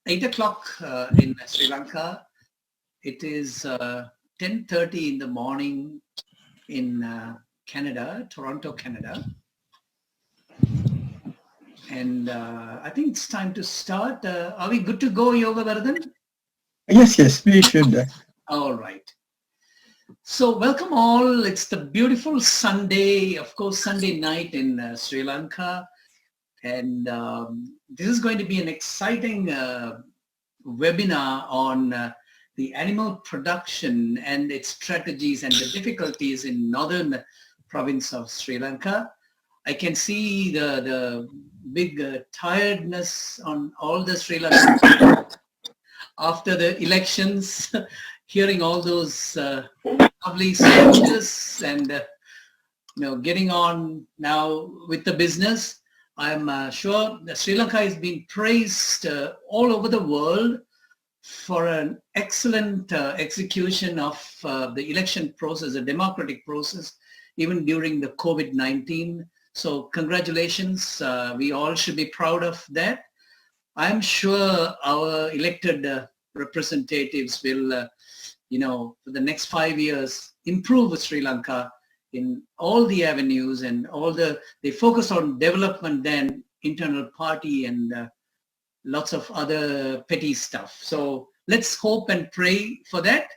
8 o'clock in Sri Lanka. It is 10:30 in the morning in Canada, Toronto, Canada. And I think it's time to start. Are we good to go, Yoga Varadan? Yes, we should. All right. So welcome all. It's the beautiful Sunday, of course, Sunday night in Sri Lanka. And this is going to be an exciting webinar on the animal production and its strategies and the difficulties in northern province of Sri Lanka. I can see the big tiredness on all the Sri Lankans after the elections, hearing all those lovely speeches and getting on now with the business. I'm sure that Sri Lanka is being praised all over the world for an excellent execution of the election process, the democratic process, even during the COVID-19. So congratulations. We all should be proud of that. I'm sure our elected representatives will, for the next 5 years, improve Sri Lanka in all the avenues and they focus on development than internal party and lots of other petty stuff. So let's hope and pray for that.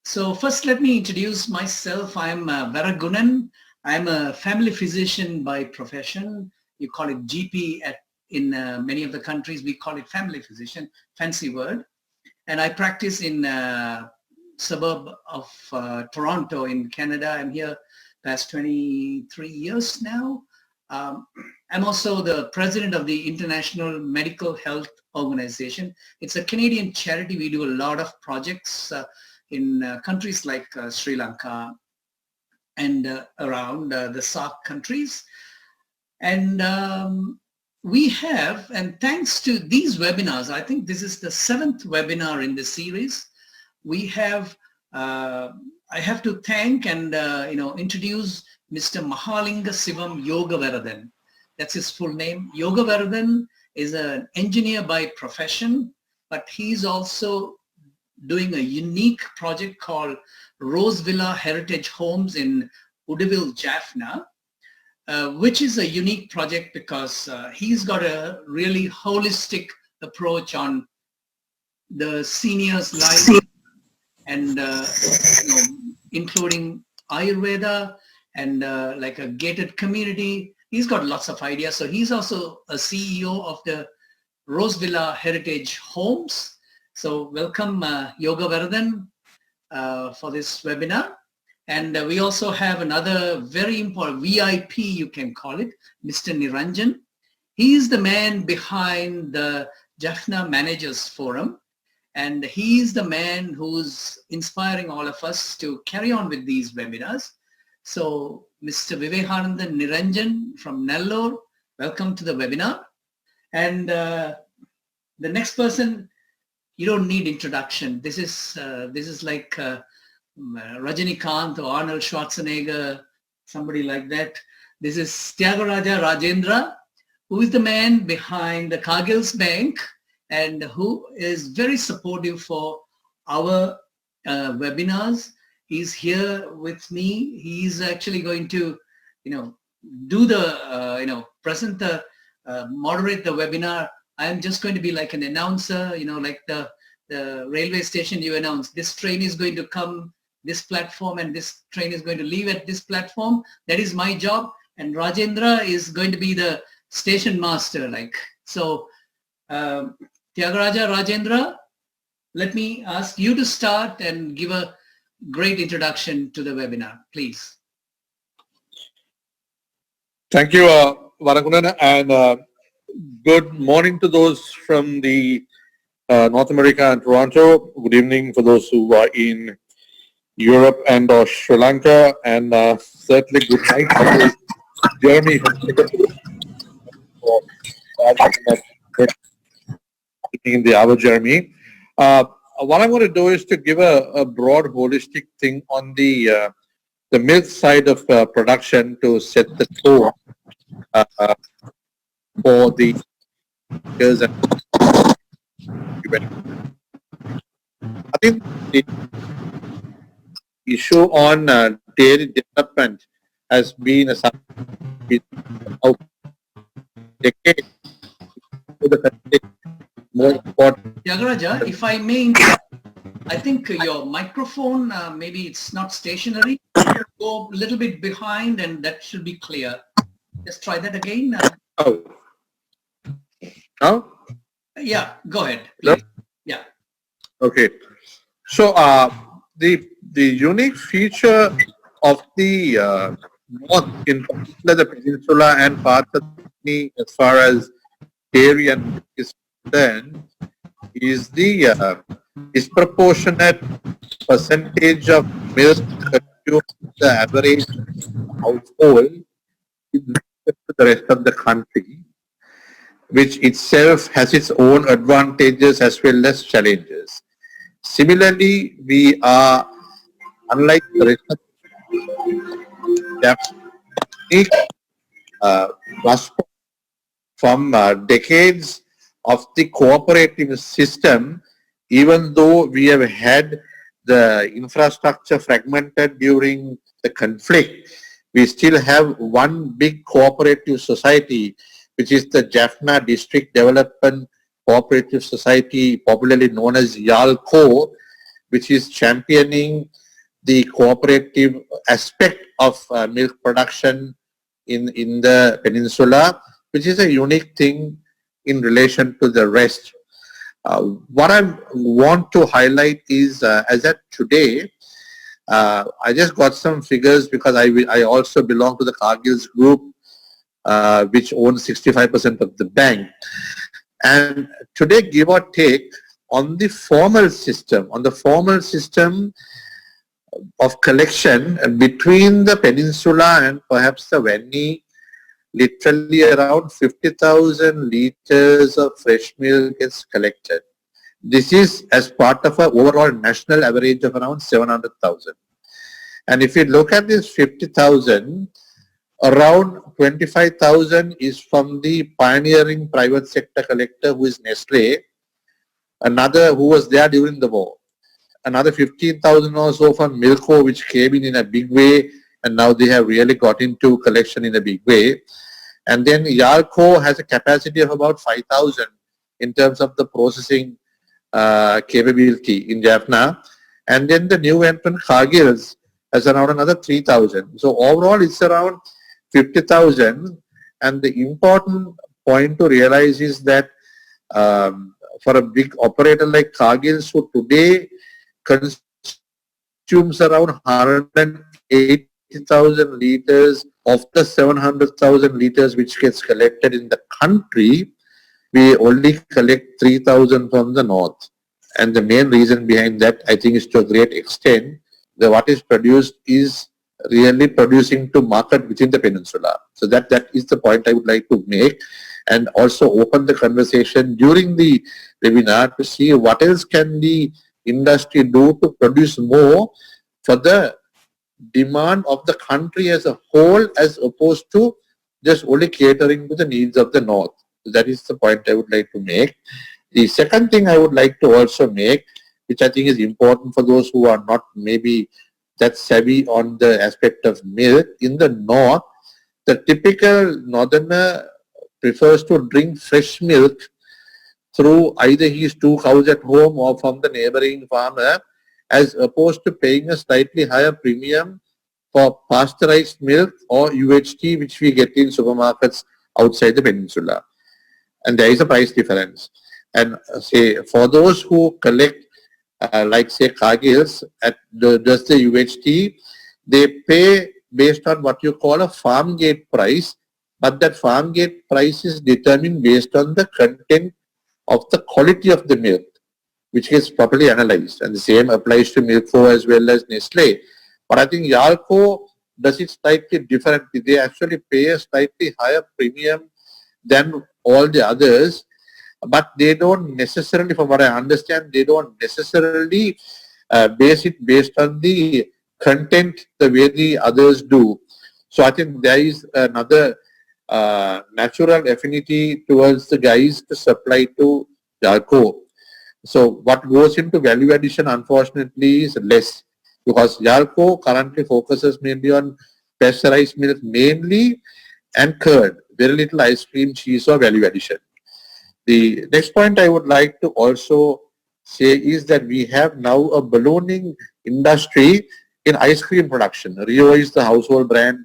So first, let me introduce myself. I'm Varagunan. I'm a family physician by profession. You call it GP in many of the countries. We call it family physician, fancy word. And I practice in suburb of Toronto in Canada. I'm here past 23 years now. I'm also the president of the International Medical Health Organization. It's a Canadian charity. We do a lot of projects in countries like Sri Lanka and around the SAARC countries. And we have, and thanks to these webinars, I think this is the 7th webinar in the series. We have, I have to thank and introduce Mr. Mahalinga Sivam Yoga Varadan. That's his full name. Yoga Varadan is an engineer by profession, but he's also doing a unique project called Rose Villa Heritage Homes in Udaville, Jaffna, which is a unique project because he's got a really holistic approach on the seniors' life and including Ayurveda and like a gated community. He's got lots of ideas. So he's also a CEO of the Rose Villa Heritage Homes. So welcome Yoga Varadan for this webinar. And we also have another very important VIP, you can call it, Mr. Niranjan. He is the man behind the Jaffna Managers Forum. And he's the man who's inspiring all of us to carry on with these webinars. So Mr. Vivekanandan Niranjan from Nellore, welcome to the webinar. And the next person, you don't need introduction. This is like Rajinikanth or Arnold Schwarzenegger, somebody like that. This is Theagarajah Rajendra, who is the man behind the Cargill's Bank and who is very supportive for our webinars. He's here with me. He's actually going to, do the, present the, moderate the webinar. I'm just going to be like an announcer, like the railway station. You announce this train is going to come this platform and this train is going to leave at this platform. That is my job. And Rajendra is going to be the station master. So Theagarajah Rajendra, let me ask you to start and give a great introduction to the webinar, please. Thank you, Varagunan, and good morning to those from the North America and Toronto. Good evening for those who are in Europe and or Sri Lanka, and certainly good night to Jeremy in the hour, Jeremy. What I'm going to do is to give a broad holistic thing on the milk side of production to set the tone for the years and 2020. I think the issue on dairy development has been a subject of decades to the country more important. Theagaraja, if I may interrupt, I think your microphone, maybe it's not stationary. Go a little bit behind and that should be clear. Just try that again. Oh, now? Yeah, go ahead, Hello? please. Yeah. Okay. So the unique feature of the north, in particular the peninsula and parts of the as far as dairy and milk is concerned, is the disproportionate percentage of milk consumed in the average household in respect to the rest of the country, which itself has its own advantages as well as challenges. Similarly, we are, unlike the rest of the unique from decades of the cooperative system, even though we have had the infrastructure fragmented during the conflict, we still have one big cooperative society, which is the Jaffna District Development Cooperative Society, popularly known as YALCO, which is championing the cooperative aspect of milk production in the peninsula, which is a unique thing in relation to the rest. What I want to highlight is, as at today, I just got some figures because I also belong to the Cargill's group, which owns 65% of the bank. And today, give or take, on the formal system of collection between the peninsula and perhaps the Venni, literally around 50,000 liters of fresh milk is collected. This is as part of an overall national average of around 700,000. And if you look at this 50,000, around 25,000 is from the pioneering private sector collector, who is Nestle, another who was there during the war. Another 15,000 or so from Milko, which came in a big way, and now they have really got into collection in a big way. And then Yalco has a capacity of about 5,000 in terms of the processing capability in Jaffna. And then the new entrant Cargill's has around another 3,000. So overall it's around 50,000. And the important point to realize is that for a big operator like Cargill's, who today consumes around 180,000 liters of the 700,000 liters which gets collected in the country, we only collect 3,000 from the north. And the main reason behind that, I think, is to a great extent that what is produced is really producing to market within the peninsula. So that is the point I would like to make, and also open the conversation during the webinar to see what else can the industry do to produce more for the demand of the country as a whole, as opposed to just only catering to the needs of the north. That is the point I would like to make. The second thing I would like to also make, which I think is important for those who are not maybe that savvy on the aspect of milk, in the north, the typical northerner prefers to drink fresh milk through either his 2 cows at home or from the neighboring farmer, as opposed to paying a slightly higher premium for pasteurized milk or UHT, which we get in supermarkets outside the peninsula. And there is a price difference. And say for those who collect, like say Cargill's, at just the UHT, they pay based on what you call a farm gate price, but that farm gate price is determined based on the content of the quality of the milk, which gets properly analyzed. And the same applies to Milko as well as Nestle. But I think Yalco does it slightly differently. They actually pay a slightly higher premium than all the others, but they don't necessarily, from what I understand, they don't necessarily base it based on the content the way the others do. So I think there is another natural affinity towards the guys to supply to Yalco. So what goes into value addition, unfortunately, is less, because Yarko currently focuses mainly on pasteurized milk mainly and curd, very little ice cream, cheese or value addition. The next point I would like to also say is that we have now a ballooning industry in ice cream production. Rio is the household brand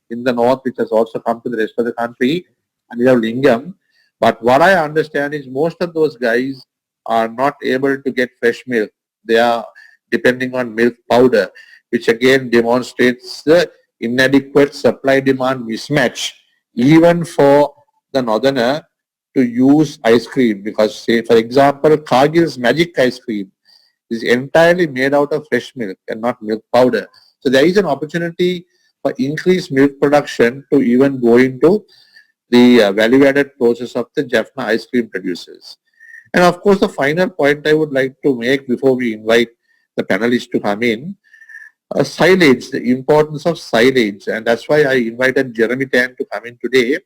in the north, which has also come to the rest of the country, and we have Lingam. But what I understand is most of those guys are not able to get fresh milk. They are depending on milk powder, which again demonstrates the inadequate supply-demand mismatch even for the northerner to use ice cream, because say for example Cargill's magic ice cream is entirely made out of fresh milk and not milk powder. So there is an opportunity for increased milk production to even go into the value-added process of the Jaffna ice cream producers. And of course, the final point I would like to make before we invite the panelists to come in, silage, the importance of silage, and that's why I invited Jeremy Tan to come in today.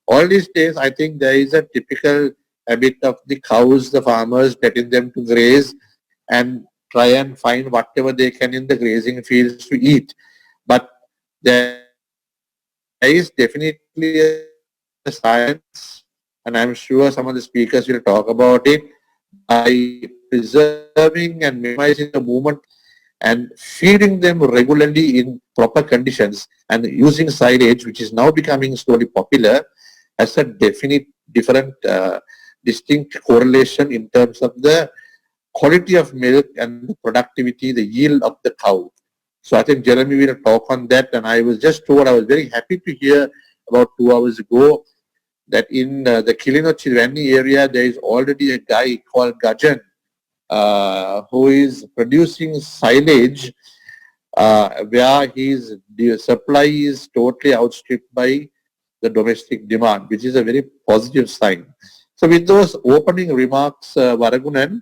All these days, I think there is a typical habit of the cows, the farmers, letting them to graze and try and find whatever they can in the grazing fields to eat. But there is definitely a science, and I'm sure some of the speakers will talk about it, by preserving and minimizing the movement and feeding them regularly in proper conditions and using silage, which is now becoming slowly popular, has a definite different distinct correlation in terms of the quality of milk and the productivity, the yield of the cow. So I think Jeremy will talk on that, and I was just told, I was very happy to hear about 2 hours ago that in the Kilinochirvani area there is already a guy called Gajan who is producing silage where his supply is totally outstripped by the domestic demand, which is a very positive sign. So with those opening remarks, Varagunan,